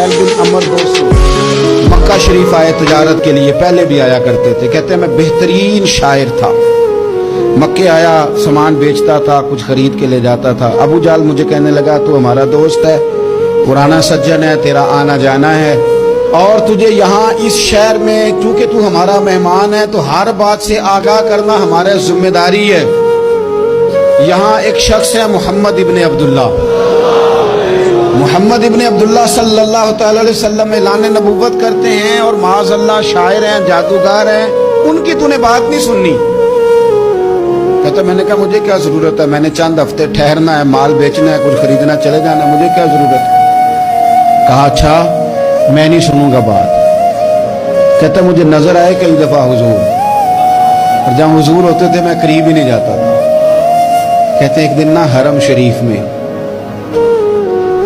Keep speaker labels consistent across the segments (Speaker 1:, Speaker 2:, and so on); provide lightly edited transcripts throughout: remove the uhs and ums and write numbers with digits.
Speaker 1: सुहैल बिन अमर दोस्त मक्का शरीफ आए तजारत के लिए, पहले भी आया करते थे। कहते हैं मैं बेहतरीन शायर था, मक्के आया सामान बेचता था, कुछ खरीद के ले जाता था। अबू जाल मुझे कहने लगा तू हमारा दोस्त है, पुराना सज्जन है, तेरा आना जाना है और तुझे यहाँ इस शहर में चूंकि तू हमारा मेहमान है तो हर बात से आगाह करना हमारा जिम्मेदारी है। यहाँ एक शख्स है मोहम्मद इब्ने अब्दुल्ला, मोहम्मद इब्ने अब्दुल्ला सल्लल्लाहु अलैहि वसल्लम ऐलान नबूवत करते हैं और माज़अल्लाह शायर हैं, जादूगर हैं, उनकी तूने बात नहीं सुननी। कहता मैंने कहा मुझे क्या जरूरत है, मैंने चंद हफ्ते ठहरना है, माल बेचना है, कुछ खरीदना, चले जाना, मुझे क्या जरूरत है। कहा अच्छा मैं नहीं सुनूंगा बात। कहता मुझे नजर आए कई दफा हुजूर, और जहां हुजूर होते थे मैं करीब ही नहीं जाता था। कहते एक दिन ना हरम शरीफ में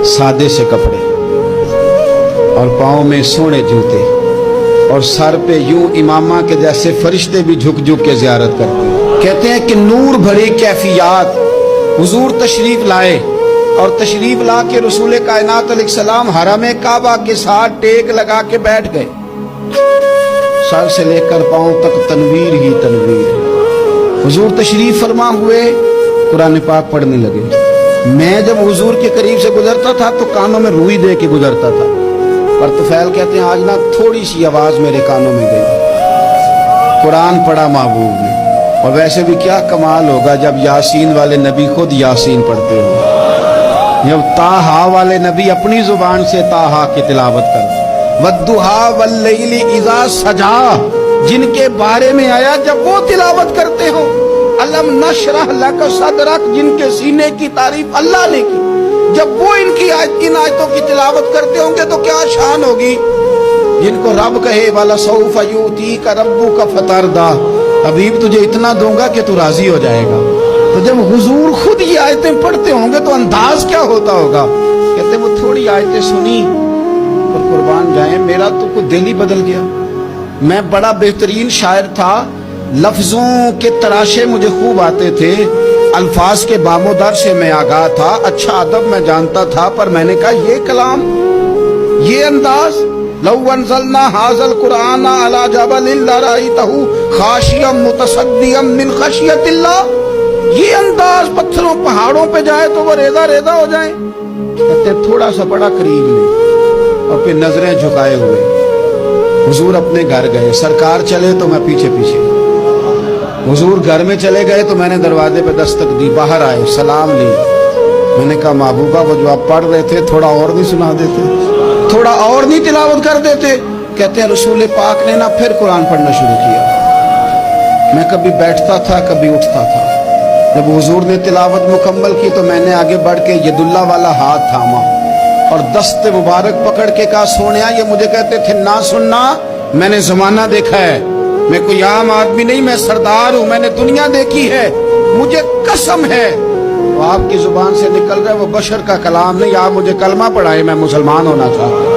Speaker 1: सादे से कपड़े और पाँव में सोने जूते और सर पे यूं इमामा के जैसे फरिश्ते भी झुक झुक के जियारत करते हैं। कहते हैं कि नूर भरी कैफियत हुजूर तशरीफ लाए और तशरीफ ला के रसूल कायनात अलैहिस्सलाम हरम काबा के साथ टेक लगा के बैठ गए। सर से लेकर पाँव तक तनवीर ही तनवीर। हुजूर तशरीफ फरमा हुए, कुरान पाक पढ़ने लगे। मैं जब हुजूर के करीब से गुजरता था तो कानों में रुई दे के गुजरता था, पर तुफैल कहते हैं आज ना थोड़ी सी आवाज मेरे कानों में गई, कुरान पढ़ा महबूब ने। और वैसे भी क्या कमाल होगा जब यासीन वाले नबी खुद यासीन पढ़ते हो, जब ताहा वाले नबी अपनी जुबान से ताहा की तिलावत कर, वद्दुहा वल्लैली इज़ा सजा जिनके बारे में आया जब वो तिलावत करते हो, अलम नशरह लका सदरक जिनके सीने की तारीफ अल्लाह ने की, जब वो इनकी इन आयतों की तिलावत करते होंगे तो क्या शान होगी। जिनको रब कहे वाला सौफ युतीका रब्बुका फतरदा, हबीब तुझे इतना दूंगा कि तू राजी हो जाएगा। तो जब हुजूर खुद ये आयतें पढ़ते होंगे तो अंदाज क्या होता होगा। कहते वो थोड़ी आयतें सुनी और कुर्बान जाए मेरा तो कुछ दिल ही बदल गया। मैं बड़ा बेहतरीन शायर था, लफ्जों के तराशे मुझे खूब आते थे, अल्फाज के बामोदर से मैं आगाह था, अच्छा अदब मैं जानता था, पर मैंने कहा ये कलाम, ये अंदाज, लौ अनज़लना हाज़ल कुरान अला जबलिन लरअयतहु खाशियम मुतसद्दियम मिन खशियतिल्लाह, ये अंदाज पत्थरों पहाड़ों पे जाए तो वो रेदा रेदा हो जाए। कहते थोड़ा सा बड़ा करीब में और फिर नजरें झुकाए हुए हुजूर अपने घर गए। सरकार चले तो मैं पीछे पीछे, हुजूर घर में चले गए तो मैंने दरवाजे पे दस्तक दी, बाहर आए, सलाम ली। मैंने कहा महबूबा वो जो आप पढ़ रहे थे थोड़ा और नहीं सुना देते, थोड़ा और नहीं तिलावत कर देते। कहते हैं रसूल पाक ने ना फिर कुरान पढ़ना शुरू किया। मैं कभी बैठता था कभी उठता था, जब हुजूर ने तिलावत मुकम्मल की तो मैंने आगे बढ़ के यदुल्ला वाला हाथ थामा और दस्ते मुबारक पकड़ के कहा सोनिया, ये मुझे कहते थे ना सुनना, मैंने जमाना देखा है, मैं कोई आम आदमी नहीं, मैं सरदार हूं, मैंने दुनिया देखी है, मुझे कसम है। तो आपकी जुबान से निकल रहा है वो बशर का कलाम नहीं, आप मुझे कलमा पढ़ाए, मैं मुसलमान होना चाहता हूं।